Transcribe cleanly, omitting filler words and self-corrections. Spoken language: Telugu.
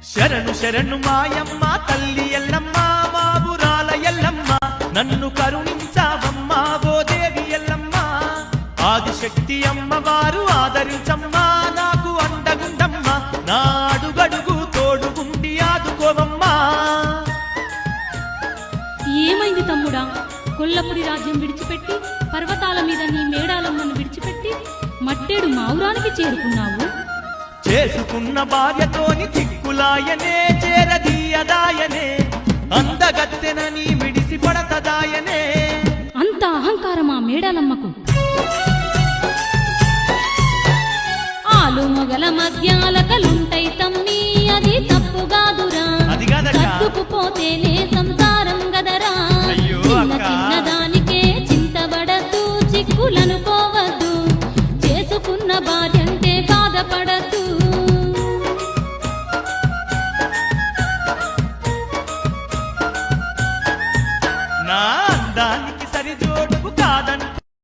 శరణు శరణు మాయమ్మ తల్లి ఎల్లమ్మ మాబురాల ఎల్లమ్మ నన్ను కరుణించావమ్మా గోదేవి ఎల్లమ్మ ఆదిశక్తి అమ్మవారు ఆదరించమ్మా నాకు అండగుండమ్మ నా అడుగడుగు తోడుగుండి ఆదుకోవమ్మా. ఏమైంది తమ్ముడా? కొల్లపురి రాజ్యం విడిచిపెట్టి పర్వతాల మీద నీ మేడాలమ్మను విడిచిపెట్టి మట్టేడు మావురానికి చేరుకున్నావు. చేసుకున్న భార్యతోని చిక్కులాయనే చేరదీయదాయనే అందగత్తెనని విడిసి పడతదాయనే. అంత అహంకారమా మేడాలమ్మకు? ఆలు మొగల మధ్యాలకలుంటై తమ్మి అది తప్పుగాదురా, సర్దుకుపోతేనే సంసారం గదరా. చిన్నదానికే చింతబడద్దు, చిక్కులనుకోవద్దు, చేసుకున్న భార్యంటే బాధపడద్దు. నా అందానికి సరిజోడుకు కాదంట